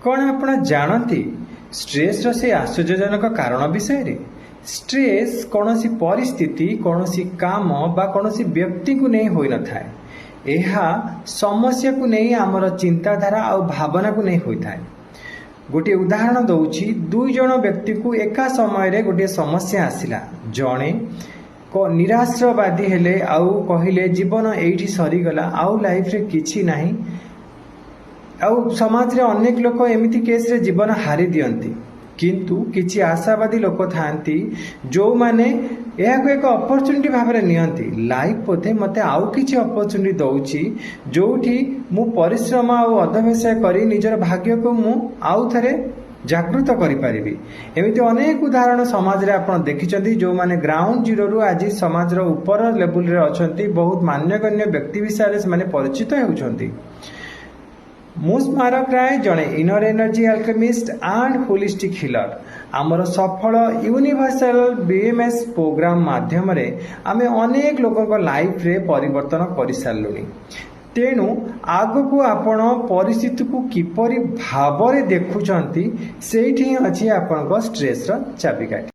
कौन आपण जानती स्ट्रेस रो से आश्चर्यजनक कारण विषय स्ट्रेस कौन सी परिस्थिति कौन सी काम बा कौन सी व्यक्ति को नहीं होई न थाए यह समस्या को नहीं आमर चिंताधारा और भावना को नहीं होता है। गोटे उदाहरण दौची दुई जन व्यक्ति को एका समय रे गोटे समस्या आसिला जड़े निराश्रवादी हेले आउ कहले जीवन एठी सरीगला आउ लाइफ रे किछि नाही आउ समाज रे अनेक लोक एमिति केस रे जीवन हारी दियंती किंतु किछि आशावादी लोक थांती जो माने यह एक अपॉर्चुनिटी भाव में नियंती लाइफ पोते मते आउ किछि अपॉर्चुनिटी दउची जोठी मु परिश्रम आउ अध्यवसाय करी निजर भाग्य को मु आउ थरे जागृत करि परिबी। एमिति अनेक उदाहरण समाज रे आपण देखिचंती जो माने ग्राउंड जीरो रु आज समाज रो ऊपर लेवल रे अछंती बहुत मान्यगण्य व्यक्ति विषय से माने परिचित हेउचंती। मूस मारक राय जड़े inner energy alchemist and holistic healer आमर सफल यूनिवर्सल बीएमएस प्रोग्राम माध्यम रे आमे अनेक लोगों लाइफ रे परिवर्तन कर सारूँ। तेणु आग को आपण परिस्थिति को किपरि भाव देखुंट से अच्छी आपण स्ट्रेस चाबिकाठी।